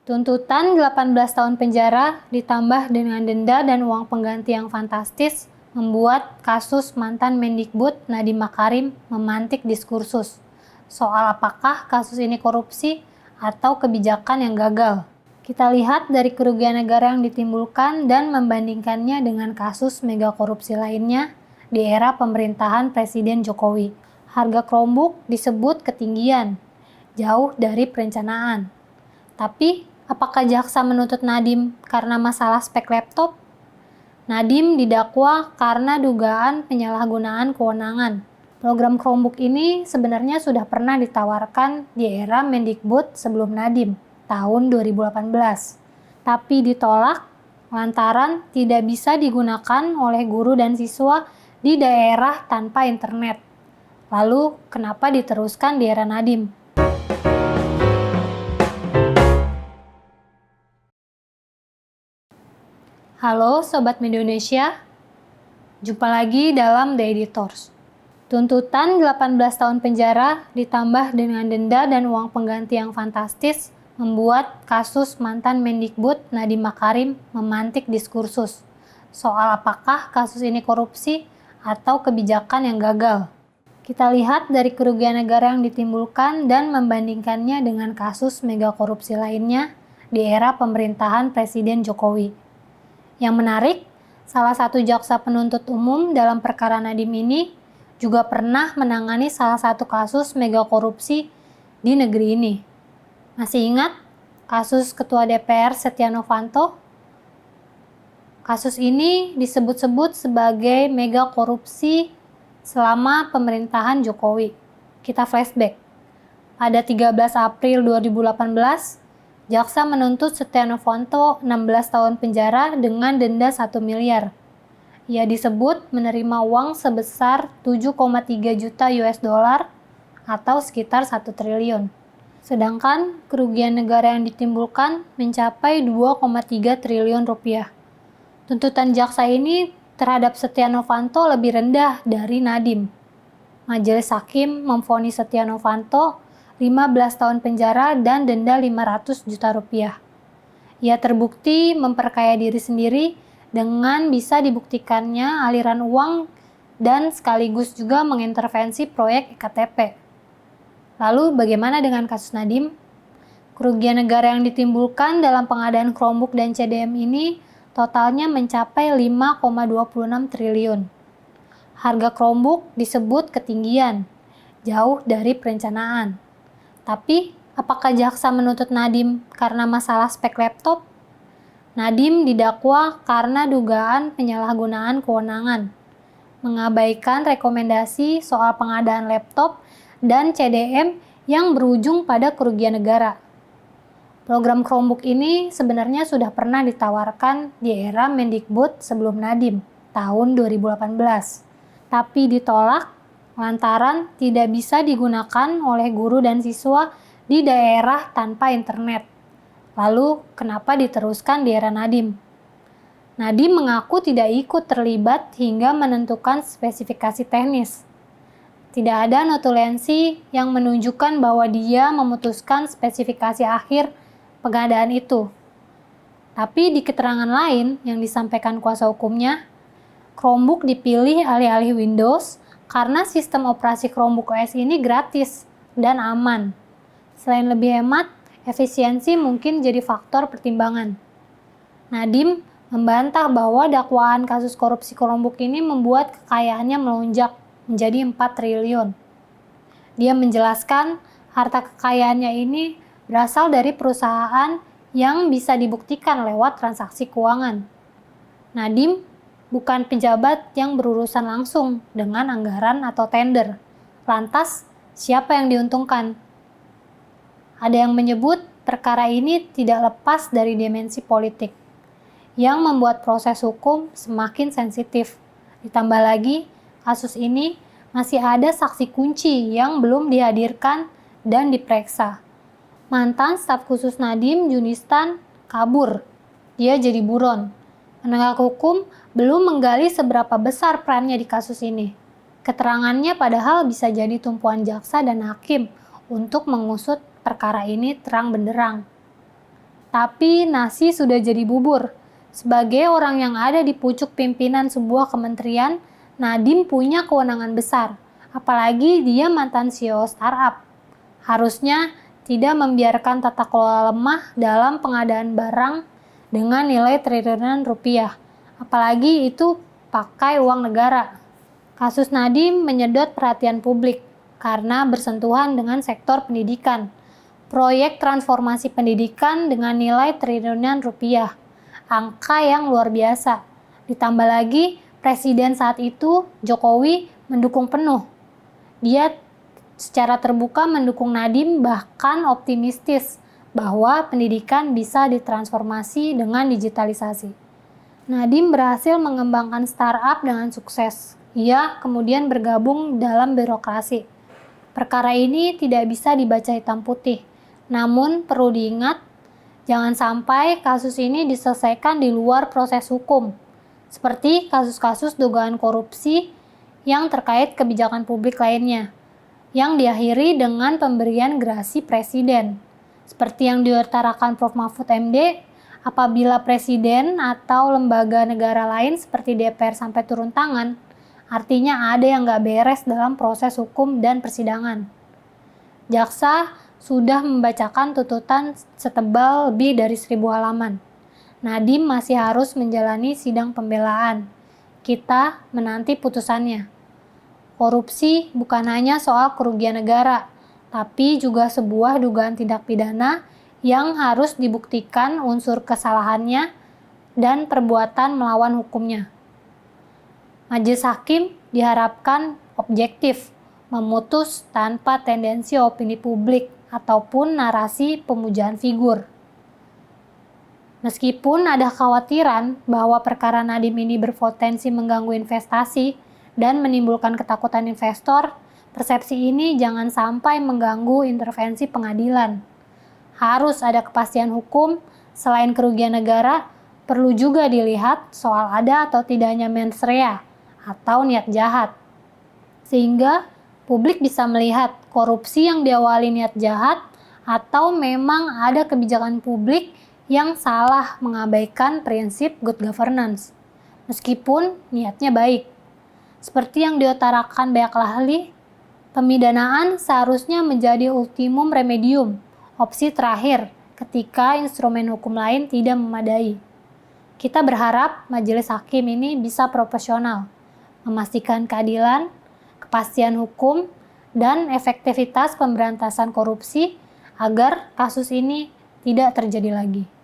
Tuntutan 18 tahun penjara ditambah dengan denda dan uang pengganti yang fantastis membuat kasus mantan Mendikbud Nadiem Makarim memantik diskursus soal apakah kasus ini korupsi atau kebijakan yang gagal. Kita lihat dari kerugian negara yang ditimbulkan dan membandingkannya dengan kasus mega korupsi lainnya di era pemerintahan Presiden Jokowi. Harga Chromebook disebut ketinggian, jauh dari perencanaan. Tapi, apakah jaksa menuntut Nadiem karena masalah spek laptop? Nadiem didakwa karena dugaan penyalahgunaan kewenangan. Program Chromebook ini sebenarnya sudah pernah ditawarkan di era Mendikbud sebelum Nadiem, tahun 2018. Tapi ditolak lantaran tidak bisa digunakan oleh guru dan siswa di daerah tanpa internet. Lalu, kenapa diteruskan di era Nadiem? Halo Sobat Media Indonesia, jumpa lagi dalam The Editors. Tuntutan 18 tahun penjara ditambah dengan denda dan uang pengganti yang fantastis membuat kasus mantan Mendikbud Nadiem Makarim memantik diskursus soal apakah kasus ini korupsi atau kebijakan yang gagal. Kita lihat dari kerugian negara yang ditimbulkan dan membandingkannya dengan kasus mega korupsi lainnya di era pemerintahan Presiden Jokowi. Yang menarik, salah satu jaksa penuntut umum dalam perkara Nadiem ini juga pernah menangani salah satu kasus mega korupsi di negeri ini. Masih ingat kasus Ketua DPR Setia Novanto? Kasus ini disebut-sebut sebagai mega korupsi selama pemerintahan Jokowi. Kita flashback. Pada 13 April 2018, jaksa menuntut Setia Novanto 16 tahun penjara dengan denda 1 miliar. Ia disebut menerima uang sebesar 7,3 juta US dollar atau sekitar 1 triliun. Sedangkan kerugian negara yang ditimbulkan mencapai 2,3 triliun rupiah. Tuntutan jaksa ini terhadap Setia Novanto lebih rendah dari Nadiem. Majelis Hakim memvonis Setia Novanto 15 tahun penjara dan denda 500 juta rupiah. Ia terbukti memperkaya diri sendiri dengan bisa dibuktikannya aliran uang dan sekaligus juga mengintervensi proyek EKTP. Lalu bagaimana dengan kasus Nadiem? Kerugian negara yang ditimbulkan dalam pengadaan Chromebook dan CDM ini totalnya mencapai 5,26 triliun. Harga Chromebook disebut ketinggian, jauh dari perencanaan. Tapi, apakah jaksa menuntut Nadiem karena masalah spek laptop? Nadiem didakwa karena dugaan penyalahgunaan kewenangan, mengabaikan rekomendasi soal pengadaan laptop dan CDM yang berujung pada kerugian negara. Program Chromebook ini sebenarnya sudah pernah ditawarkan di era Mendikbud sebelum Nadiem, tahun 2018. Tapi ditolak lantaran tidak bisa digunakan oleh guru dan siswa di daerah tanpa internet. Lalu, kenapa diteruskan di era Nadiem? Nadiem mengaku tidak ikut terlibat hingga menentukan spesifikasi teknis. Tidak ada notulensi yang menunjukkan bahwa dia memutuskan spesifikasi akhir pengadaan itu. Tapi di keterangan lain yang disampaikan kuasa hukumnya, Chromebook dipilih alih-alih Windows karena sistem operasi Chromebook OS ini gratis dan aman. Selain lebih hemat, efisiensi mungkin jadi faktor pertimbangan. Nadiem membantah bahwa dakwaan kasus korupsi Chromebook ini membuat kekayaannya melonjak menjadi 4 triliun. Dia menjelaskan harta kekayaannya ini berasal dari perusahaan yang bisa dibuktikan lewat transaksi keuangan. Nadiem bukan pejabat yang berurusan langsung dengan anggaran atau tender. Lantas, siapa yang diuntungkan? Ada yang menyebut perkara ini tidak lepas dari dimensi politik, yang membuat proses hukum semakin sensitif. Ditambah lagi, kasus ini masih ada saksi kunci yang belum dihadirkan dan diperiksa. Mantan staf khusus Nadiem, Junistan, kabur. Dia jadi buron. Penegak hukum belum menggali seberapa besar perannya di kasus ini. Keterangannya padahal bisa jadi tumpuan jaksa dan hakim untuk mengusut perkara ini terang benderang. Tapi nasi sudah jadi bubur. Sebagai orang yang ada di pucuk pimpinan sebuah kementerian, Nadiem punya kewenangan besar. Apalagi dia mantan CEO startup. Harusnya tidak membiarkan tata kelola lemah dalam pengadaan barang dengan nilai triliunan rupiah. Apalagi itu pakai uang negara. Kasus Nadiem menyedot perhatian publik karena bersentuhan dengan sektor pendidikan. Proyek transformasi pendidikan dengan nilai triliunan rupiah. Angka yang luar biasa. Ditambah lagi, Presiden saat itu, Jokowi, mendukung penuh. Dia secara terbuka mendukung Nadiem, bahkan optimistis bahwa pendidikan bisa ditransformasi dengan digitalisasi. Nadiem berhasil mengembangkan startup dengan sukses. Ia kemudian bergabung dalam birokrasi. Perkara ini tidak bisa dibaca hitam putih. Namun perlu diingat, jangan sampai kasus ini diselesaikan di luar proses hukum, seperti kasus-kasus dugaan korupsi yang terkait kebijakan publik lainnya, yang diakhiri dengan pemberian gerasi presiden. Seperti yang diutarakan Prof. Mahfud MD, apabila presiden atau lembaga negara lain seperti DPR sampai turun tangan, artinya ada yang nggak beres dalam proses hukum dan persidangan. Jaksa sudah membacakan tuntutan setebal lebih dari 1.000 halaman. Nadiem masih harus menjalani sidang pembelaan. Kita menanti putusannya. Korupsi bukan hanya soal kerugian negara, tapi juga sebuah dugaan tindak pidana yang harus dibuktikan unsur kesalahannya dan perbuatan melawan hukumnya. Majelis Hakim diharapkan objektif, memutus tanpa tendensi opini publik ataupun narasi pemujaan figur. Meskipun ada kekhawatiran bahwa perkara Nadiem ini berpotensi mengganggu investasi dan menimbulkan ketakutan investor, persepsi ini jangan sampai mengganggu intervensi pengadilan. Harus ada kepastian hukum, selain kerugian negara, perlu juga dilihat soal ada atau tidaknya mens rea atau niat jahat. Sehingga publik bisa melihat korupsi yang diawali niat jahat atau memang ada kebijakan publik yang salah mengabaikan prinsip good governance, meskipun niatnya baik. Seperti yang diutarakan banyak ahli, pemidanaan seharusnya menjadi ultimum remedium, opsi terakhir ketika instrumen hukum lain tidak memadai. Kita berharap majelis hakim ini bisa profesional, memastikan keadilan, kepastian hukum, dan efektivitas pemberantasan korupsi agar kasus ini tidak terjadi lagi.